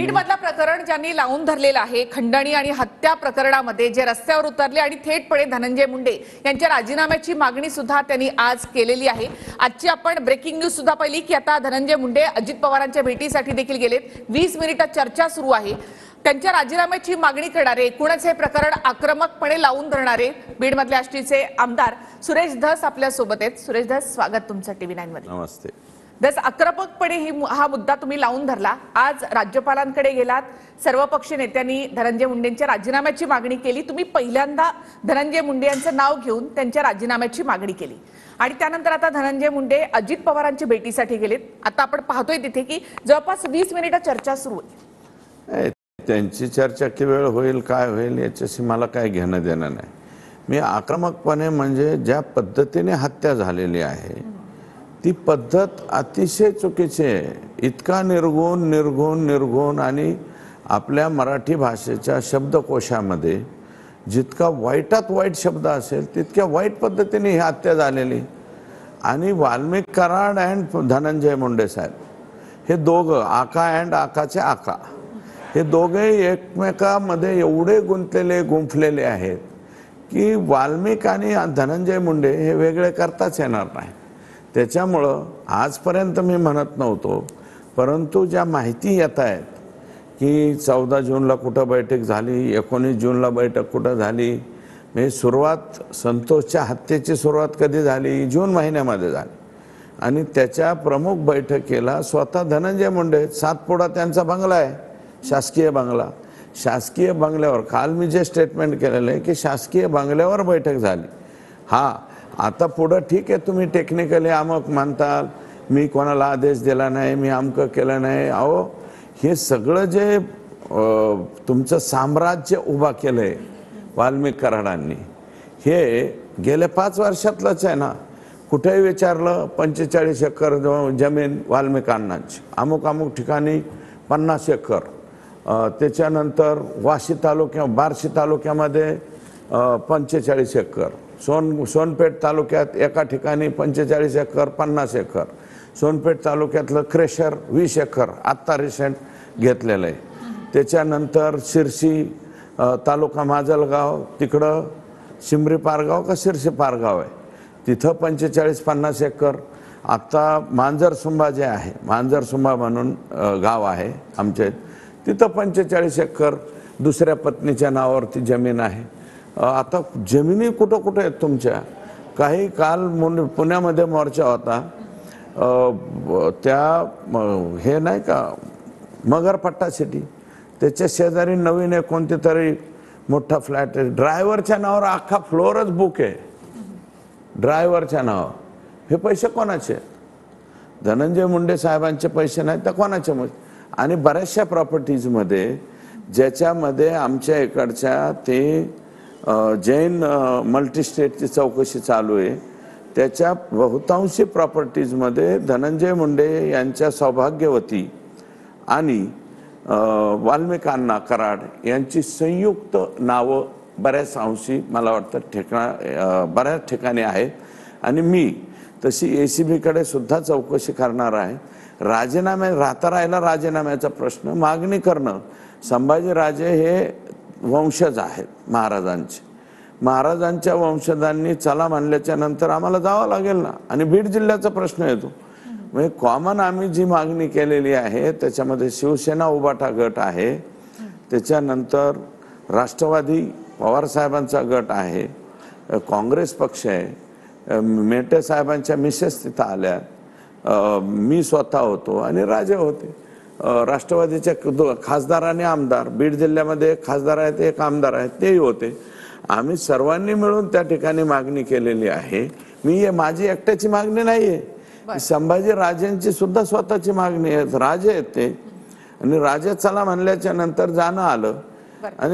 बीड मधला प्रकरण ज्यांनी लावून धरलेलं आहे, खंडणी आणि हत्या प्रकरणामध्ये जे रस्त्यावर उतरले आणि थेटपणे धनंजय मुंडे यांच्या राजीनाम्याची मागणी सुद्धा त्यांनी आज केलेली आहे। आजची आपण ब्रेकिंग न्यूज सुद्धा पाहिली की आता धनंजय मुंडे अजित पवारांच्या भेटीसाठी देखील गेलेत। 20 मिनिटं चर्चा सुरू आहे। त्यांच्या राजीनाम्याची मागणी करणारे एकूणच हे प्रकरण आक्रमकपणे लावून धरणारे बीडमधले आष्टीचे आमदार सुरेश धस आपल्या सोबत आहेत। सुरेश धस, स्वागत तुमचं TV9 मध्ये। नमस्ते। दस आक्रमकपणे हा मुद्दा तुम्ही लावून धरला। आज राज्यपालांकडे गेलात, सर्वपक्षीय नेत्यांनी धनंजय मुंडेंच्या राजीनाम्याची मागणी केली। तुम्ही पहिल्यांदा धनंजय मुंडे यांचं नाव घेऊन त्यांच्या राजीनाम्याची मागणी केली आणि त्यानंतर आता धनंजय मुंडे अजित पवारांच्या भेटीसाठी गेलेत। आता आपण पाहतोय तिथे की जवळपास 20 मिनिटं चर्चा सुरू आहे। त्यांची चर्चा किती वेळ होईल, काय होईल याच्याशी मला काय घेणं देणं नाही। मी आक्रमकपणे म्हणजे ज्या पद्धतीने हत्या झालेली आहे ती पद्धत अतिशय चुकीची आहे। इतका निर्गुण आणि आपल्या मराठी भाषेच्या शब्दकोशामध्ये जितका वाईटात वाईट शब्द असेल तितक्या वाईट पद्धतीने ही हत्या झालेली। आणि वाल्मिक कराड अँड धनंजय मुंडे साहेब हे दोघं, आका अँड आकाचे आका, हे दोघे एकमेकांमध्ये एवढे गुंफलेले आहेत की वाल्मिक आणि धनंजय मुंडे हे वेगळे करताच येणार नाही। त्याच्यामुळं आजपर्यंत मी म्हणत नव्हतो, परंतु ज्या माहिती येत आहेत की 14 जूनला कुठं बैठक झाली, 19 जूनला बैठक कुठं झाली, म्हणजे सुरुवात संतोषच्या हत्येची सुरुवात कधी झाली, जून महिन्यामध्ये झाली आणि त्याच्या प्रमुख बैठकीला स्वतः धनंजय मुंडे, सातपुडा त्यांचा बंगला आहे, शासकीय बंगला, शासकीय बंगल्यावर काल मी जे स्टेटमेंट केलेलं आहे की शासकीय बंगल्यावर बैठक झाली। आता पुढं ठीक आहे, तुम्ही टेक्निकली अमक म्हणताल, मी कोणाला आदेश दिला नाही, मी अमकं केलं नाही। अहो, हे सगळं जे तुमचं साम्राज्य उभा केलंय वाल्मिक कराडांनी, हे गेल्या 5 वर्षातलंच आहे ना। कुठेही विचारलं 45 एकर जमीन वाल्मिकांनाची, अमुक ठिकाणी 50 एकर, त्याच्यानंतर वाशी बार्शी तालुक्यामध्ये 45 एकर, सोनपेठ तालुक्यात एका ठिकाणी 45 एकर 50 एकर, सोनपेठ तालुक्यातलं क्रेशर 20 एकर आत्ता रिसेंट घेतलेलं आहे। त्याच्यानंतर शिरसी तालुका माजलगाव, तिकडं शिमरी पारगाव का शिरसी पारगाव आहे, तिथं 45-50 एकर। आत्ता मांजरसुंबा जे आहे, मांजरसुंबा म्हणून गाव आहे आमच्या, तिथं 45 एकर दुसऱ्या पत्नीच्या नावावरती जमीन आहे। आता जमिनी कुठं कुठं आहेत तुमच्या? काही काल पुण्यामध्ये मोर्चा होता, त्या हे नाही का मगरपट्टा सिटी, त्याच्या शेजारी नवीन आहे कोणती तरी मोठा फ्लॅट आहे, ड्रायव्हरच्या नावावर अख्खा फ्लोअरच बुक आहे, ड्रायव्हरच्या नावावर। हे पैसे कोणाचे? धनंजय मुंडे साहेबांचे पैसे नाहीत तर कोणाचे? आणि बऱ्याचशा प्रॉपर्टीजमध्ये ज्याच्यामध्ये आमच्या इकडच्या ते जैन मल्टीस्टेटची चौकशी चालू आहे, त्याच्या बहुतांशी प्रॉपर्टीजमध्ये धनंजय मुंडे यांच्या सौभाग्यवती आणि वाल्मिकांना कराड यांची संयुक्त नावं बऱ्याच अंशी मला वाटतं बऱ्याच ठिकाणी आहेत। आणि मी तशी ACBकडे सुद्धा चौकशी करणार आहे। राहता राहिला राजीनाम्याचा प्रश्न, मागणी करणं। संभाजीराजे हे वंशज आहेत महाराजांचे, महाराजांच्या वंशजांनी चला म्हणल्याच्या नंतर आम्हाला जावं लागेल ना, आणि बीड जिल्ह्याचा प्रश्न येतो। म्हणजे कॉमन आम्ही जी मागणी केलेली आहे त्याच्यामध्ये शिवसेना उबाटा गट आहे, त्याच्यानंतर राष्ट्रवादी पवार साहेबांचा गट आहे, काँग्रेस पक्ष आहे, मेटे साहेबांच्या मिसेस तिथं आल्या, मी स्वतः होतो आणि राजे होते, राष्ट्रवादीच्या खासदार आणि आमदार, बीड जिल्ह्यामध्ये एक खासदार आहेत, एक आमदार आहेत, तेही होते। आम्ही सर्वांनी मिळून त्या ठिकाणी मागणी केलेली आहे। माझी एकट्याची मागणी नाहीये, संभाजी राजेंची सुद्धा स्वतःची मागणी आहे। राजे आहेत ते, आणि राजे चला म्हणल्याच्या नंतर जाणं आलं आणि